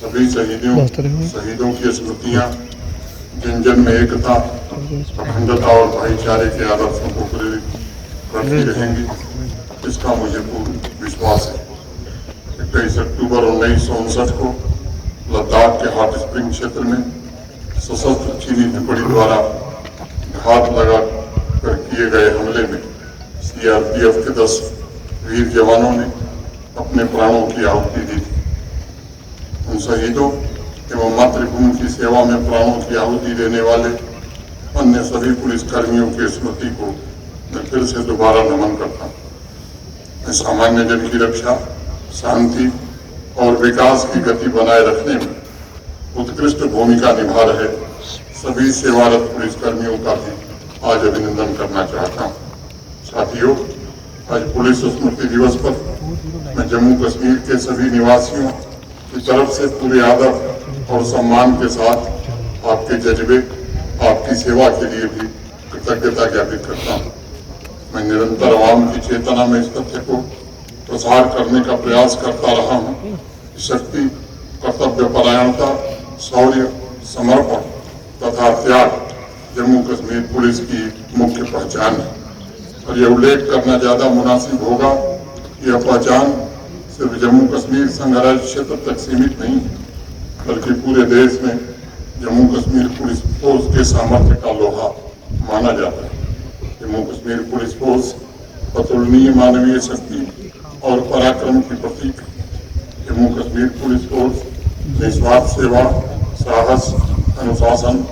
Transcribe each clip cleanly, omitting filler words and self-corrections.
सभी शहीदों की स्मृतियाँ जिन जन में एकता, अखंडता और भाईचारे के आदर्शों को प्रेरित करती रहेंगी, इसका मुझे पूर्ण विश्वास है। 21 अक्टूबर 1959 को लद्दाख के हॉट स्प्रिंग क्षेत्र में सशस्त्र चीनी टुकड़ी द्वारा घात लगा कर किए गए हमले में CRPF के 10 वीर जवानों ने अपने प्राणों की आहुति दी थी। उन शहीदों एवं मातृभूमि की सेवा में प्राणों की आहुति देने वाले अन्य सभी पुलिस कर्मियों की स्मृति को मैं फिर से दोबारा नमन करता हूँ। सामान्य जन की रक्षा, शांति और विकास की गति बनाए रखने में उत्कृष्ट भूमिका निभा रहे सभी सेवारत पुलिस कर्मियों का भी आज अभिनंदन करना चाहता हूँ। साथियों, आज पुलिस स्मृति दिवस पर मैं जम्मू कश्मीर के सभी निवासियों की तरफ से पूरे आदर और सम्मान के साथ आपके जज्बे, आपकी सेवा के लिए भी कृतज्ञता ज्ञापित करता हूँ। मैं निरंतर आवाम की चेतना में इस तथ्य को प्रसार करने का प्रयास करता रहा हूँ। शक्ति, कर्तव्य परायणता, शौर्य, समर्पण तथा त्याग जम्मू कश्मीर पुलिस की मुख्य पहचान है। और यह उल्लेख करना ज्यादा मुनासिब होगा कि यह पहचान सिर्फ जम्मू कश्मीर संघराज्य क्षेत्र तक सीमित नहीं है, बल्कि पूरे देश में जम्मू कश्मीर पुलिस फोर्स के सामर्थ्य का लोहा माना जाता है। जम्मू कश्मीर पुलिस फोर्स अतुलनीय मानवीय शक्ति और पराक्रम की प्रतीक है। जम्मू कश्मीर पुलिस फोर्स निस्वार्थ सेवा, साहस, अनुशासन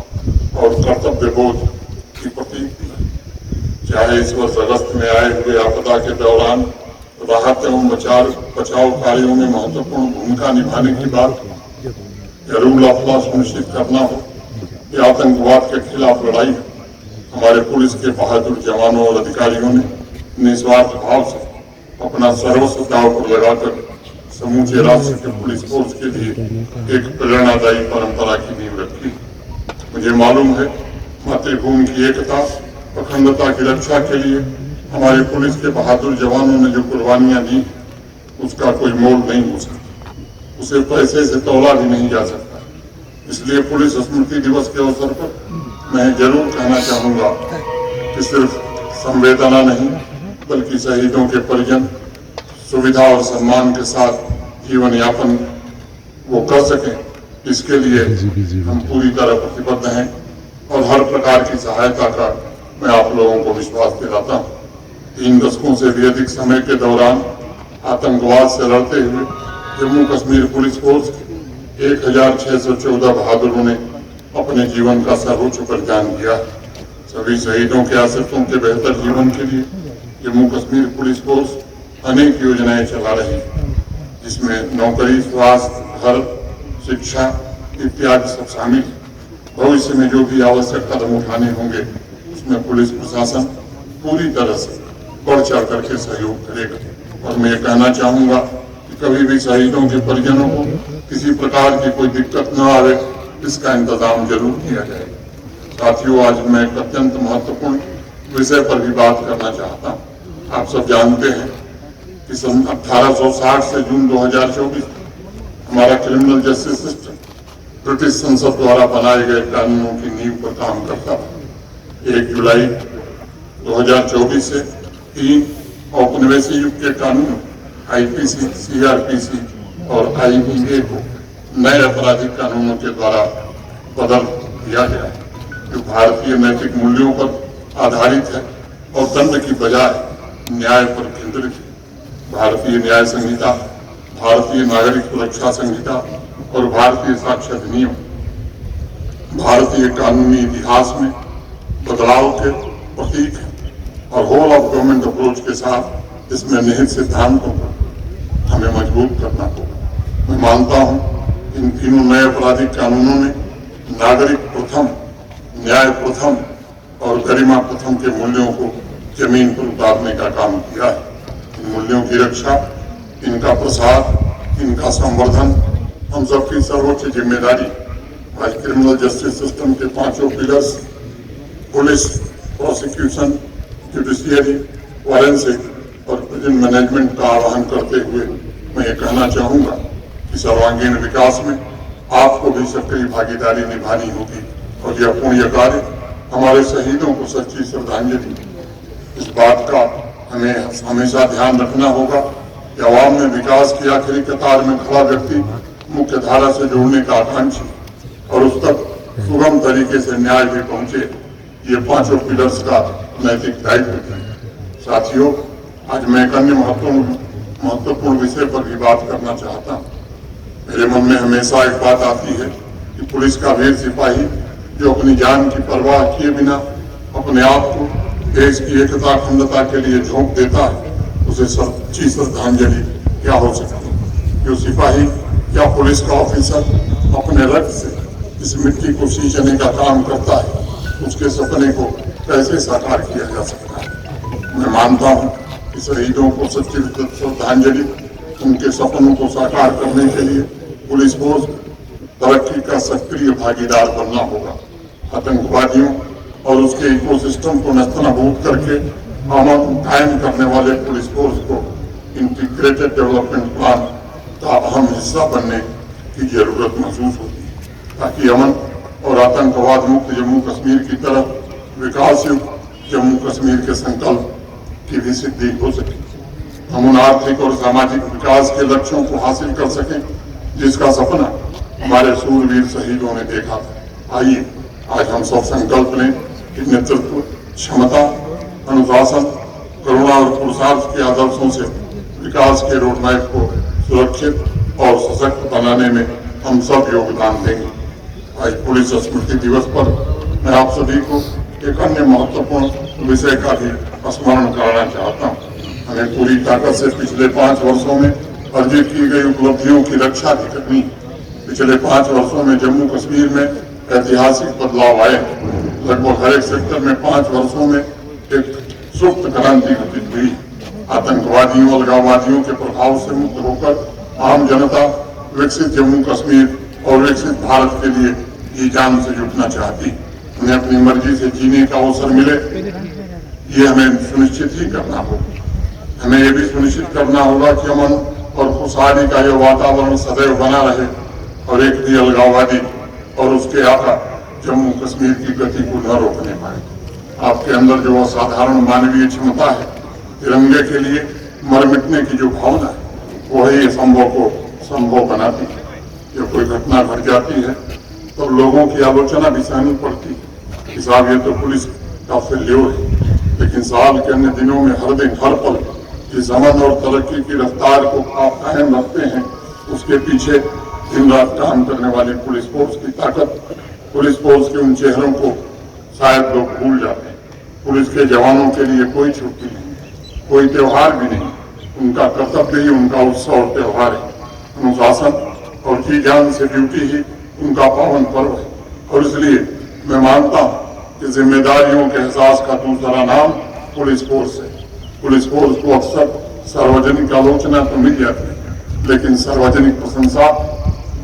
और कर्तव्य बोध की प्रतीक भी है। चाहे इस वर्ष अगस्त में आए हुए आपदा के दौरान राहत एवं बचाव कार्यों में महत्वपूर्ण भूमिका निभाने की बात या रूल ऑफ लॉ सुनिश्चित करना हो या आतंकवाद के खिलाफ लड़ाई हो, हमारे पुलिस के बहादुर जवानों और अधिकारियों ने निस्वार्थ भाव से अपना सर्वस्व दांव पर लगाकर समूचे राष्ट्र के पुलिस फोर्स के लिए एक प्रेरणादायी परंपरा की नींव रखी। मुझे मालूम है मातृभूमि की एकता, अखंडता की रक्षा के लिए हमारे पुलिस के बहादुर जवानों ने जो कुर्बानियां दी, उसका कोई मोल नहीं हो सकता, उसे पैसे से तौला भी नहीं जा सकता। इसलिए पुलिस स्मृति दिवस के अवसर पर मैं जरूर कहना चाहूंगा कि सिर्फ संवेदना नहीं, बल्कि शहीदों के परिजन सुविधा और सम्मान के साथ जीवन यापन वो कर सकें, इसके लिए हम पूरी तरह प्रतिबद्ध हैं और हर प्रकार की सहायता का मैं आप लोगों को विश्वास दिलाता हूँ। 3 दशकों से भी अधिक समय के दौरान आतंकवाद से लड़ते हुए जम्मू कश्मीर पुलिस फोर्स के 1614 बहादुरों ने अपने जीवन का सर्वोच्च बलिदान दिया। सभी शहीदों के आश्रितों के बेहतर जीवन के लिए जम्मू कश्मीर पुलिस फोर्स अनेक योजनाएं चला रही है, जिसमें नौकरी, स्वास्थ्य, घर, शिक्षा इत्यादि सब शामिल है। भविष्य में जो भी आवश्यक कदम उठाने होंगे, उसमें पुलिस प्रशासन पूरी तरह से बढ़ चढ़ करके सहयोग करेगा। और मैं ये कहना चाहूंगा कि कभी भी शहीदों के परिजनों को किसी प्रकार की कोई दिक्कत न आवे, इसका इंतजाम जरूर किया जाएगा। साथियों, आज मैं एक अत्यंत महत्वपूर्ण विषय पर भी बात करना चाहता हूँ। आप सब जानते हैं कि सन 1860 से जून 2024 हमारा क्रिमिनल जस्टिस सिस्टम ब्रिटिश संसद द्वारा बनाए गए कानूनों की नींव पर काम करता था। 1 जुलाई 2024 से 3 औपनिवेशिक युग के कानून IPC, CRPC और IBA को नए आपराधिक कानूनों के द्वारा बदल दिया गया, जो भारतीय नैतिक मूल्यों पर आधारित है और दंड की बजाय न्याय पर केंद्रित है। भारतीय न्याय संहिता, भारतीय नागरिक सुरक्षा संहिता और भारतीय साक्ष्य अधिनियम भारतीय कानूनी इतिहास में बदलाव के प्रतीक है और होल ऑफ गवर्नमेंट अप्रोच के साथ इसमें निहित सिद्धांतों को हमें मजबूत करना होगा। मैं मानता हूं इन तीनों नए आपराधिक कानूनों ने नागरिक प्रथम, न्याय प्रथम और गरिमा प्रथम के मूल्यों को जमीन पर उतारने का काम किया है। इन मूल्यों की रक्षा, इनका प्रसार, इनका संवर्धन हम सबकी सर्वोच्च जिम्मेदारी। आज क्रिमिनल जस्टिस सिस्टम के 5 pillars police, prosecution, judiciary, forensic और प्रिजन मैनेजमेंट का आह्वान करते हुए मैं ये कहना चाहूंगा कि सर्वांगीण विकास में आपको भी सक्रिय भागीदारी निभानी होगी और यह पुण्य कार्य हमारे शहीदों को सच्ची श्रद्धांजलि। इस बात का हमें हमेशा ध्यान रखना होगा कि अवाम में विकास की आखिरी कतार में खड़ा व्यक्ति मुख्य धारा से जोड़ने का आकांक्षी और उस तक सुगम तरीके से न्याय भी पहुंचे, ये पांचों पिलर्स का नैतिक दायित्व है। साथियों, आज मैं एक अन्य महत्वपूर्ण विषय पर भी बात करना चाहता हूँ। मेरे मन में हमेशा एक बात आती है कि पुलिस का वीर सिपाही जो अपनी जान की परवाह किए बिना अपने आप को देश की एकता अखंडता के लिए झोंक देता है, उसे सच्ची श्रद्धांजलि क्या हो सकती है। जो सिपाही या पुलिस का ऑफिसर अपने रक्त से इस मिट्टी को सींचने का काम करता है, उसके सपने को कैसे साकार किया जा सकता है। मैं मानता हूँ कि शहीदों को सच्ची श्रद्धांजलि, उनके सपनों को साकार करने के लिए पुलिस फोर्स तरक्की का सक्रिय भागीदार बनना होगा। आतंकवादियों और उसके इकोसिस्टम को नस्तनाबूद करके अमन कायम करने वाले पुलिस फोर्स को इंटीग्रेटेड डेवलपमेंट प्लान का अहम हिस्सा बनने की जरूरत महसूस होती है, ताकि अमन और आतंकवाद मुक्त जम्मू कश्मीर की तरफ विकास युक्त जम्मू कश्मीर के संकल्प की भी सिद्धि हो सके। हम उन आर्थिक और सामाजिक विकास के लक्ष्यों को हासिल कर सकें जिसका सपना हमारे सूरवीर शहीदों ने देखा था। आइए आज हम सब संकल्प लें कि नेतृत्व, क्षमता, अनुशासन, करुणा और पुरुषार्थ के आदर्शों से विकास के रोडमैप को सुरक्षित और सशक्त बनाने में हम सब योगदान देंगे। आज पुलिस स्मृति दिवस पर मैं आप सभी को एक अन्य महत्वपूर्ण विषय का भी स्मरण कराना चाहता हूँ। हमें पूरी ताकत से पिछले 5 वर्षों में अर्जित की गई उपलब्धियों की रक्षा भी करनी है। पिछले 5 वर्षों में जम्मू कश्मीर में ऐतिहासिक बदलाव आए। लगभग हर एक सेक्टर में 5 वर्षों में एक सुप्त क्रांति घटित हुई। आतंकवादियों, अलगाववादियों के प्रभाव से मुक्त होकर आम जनता विकसित जम्मू कश्मीर और विकसित भारत के लिए जी जान से जुटना चाहती। उन्हें अपनी मर्जी से जीने का अवसर मिले, ये हमें सुनिश्चित ही करना होगा। हमें ये भी सुनिश्चित करना होगा कि अमन और खुशहाली का यह वातावरण सदैव बना रहे और एक भी अलगाववादी और उसके आका जम्मू कश्मीर की गति को न रोकने पाए। आपके अंदर जो असाधारण मानवीय क्षमता है, तिरंगे के लिए मर मिटने की जो भावना है, वही संभव को संभव बनाती है। जब कोई घटना घट जाती है तो लोगों की आलोचना भी सहनी पड़ती है कि साहब ये तो पुलिस का फेल्योर है, लेकिन साल के अन्य दिनों में हर दिन हर पल जिस अमन और तरक्की की रफ्तार को आप कायम रखते हैं, उसके पीछे दिन रात काम करने वाली पुलिस फोर्स की ताकत, पुलिस फोर्स के उन चेहरों को शायद लोग भूल जाते हैं। पुलिस के जवानों के लिए कोई छुट्टी नहीं, कोई त्योहार भी नहीं, उनका कर्तव्य ही उनका उत्सव और त्योहार है। अनुशासन और जी जान से ड्यूटी ही उनका पावन पर्व है। और इसलिए मैं मानता हूँ कि जिम्मेदारियों के एहसास का दूसरा नाम पुलिस फोर्स है। पुलिस फोर्स को अक्सर सार्वजनिक आलोचना तो मिल जाती है, लेकिन सार्वजनिक प्रशंसा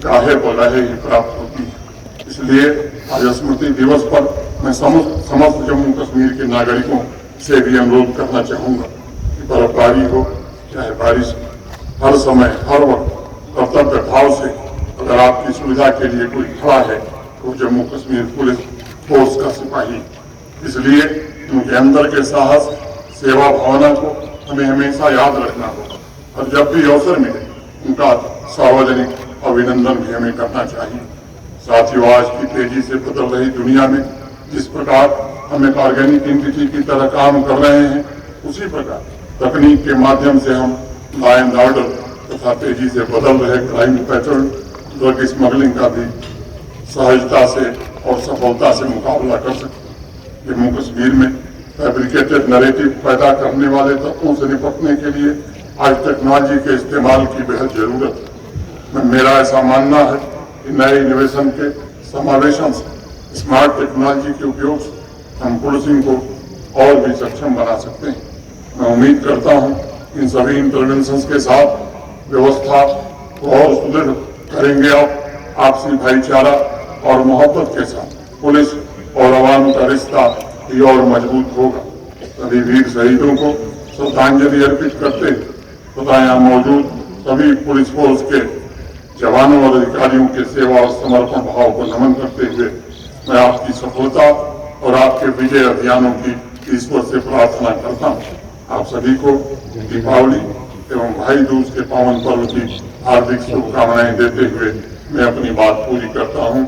गाहे बगाहे ही प्राप्त होती है। इसलिए आज स्मृति दिवस पर मैं समस्त जम्मू कश्मीर के नागरिकों से भी अनुरोध करना चाहूँगा कि बर्फबारी हो चाहे बारिश, हर समय हर वक्त कर्तव्य भाव से अगर आपकी सुविधा के लिए कोई खड़ा है तो जम्मू कश्मीर पुलिस फोर्स का सिपाही। इसलिए उनके अंदर के साहस, सेवा भावना को हमें हमेशा याद रखना होगा और जब भी अवसर मिले उनका सार्वजनिक अभिनंदन भी हमें करना चाहिए। साथियों, आज की तेजी से बदल रही दुनिया में जिस प्रकार हम एक ऑर्गेनिक एंटिटी की तरह काम कर रहे हैं, उसी प्रकार तकनीक के माध्यम से हम लॉ एंड ऑर्डर तथा तेजी से बदल रहे क्राइम पैटर्न, ड्रग स्मगलिंग का भी सहजता से और सफलता से मुकाबला कर सकते। जम्मू कश्मीर में फैब्रिकेटेड नैरेटिव पैदा करने वाले तत्वों से निपटने के लिए आज टेक्नोलॉजी के इस्तेमाल की बेहद जरूरत है। मेरा ऐसा मानना है कि नए इनोवेशन के समावेशन से, स्मार्ट टेक्नोलॉजी के उपयोग से हम पुलिसिंग को और भी सक्षम बना सकते हैं। मैं उम्मीद करता हूं इन सभी इंटरवेंशन के साथ व्यवस्था को और सुदृढ़ करेंगे। आपसी भाईचारा और मोहब्बत के साथ पुलिस और आवाम का रिश्ता भी और मजबूत होगा। सभी वीर शहीदों को श्रद्धांजलि अर्पित करते तथा यहाँ मौजूद सभी पुलिस फोर्स के जवानों और अधिकारियों के सेवा और समर्पण भाव को नमन करते हुए मैं आपकी सफलता और आपके विजय अभियानों की ईश्वर से प्रार्थना करता हूँ। आप सभी को दीपावली एवं भाई दूज के पावन पर्व की हार्दिक शुभकामनाएं देते हुए मैं अपनी बात पूरी करता हूँ।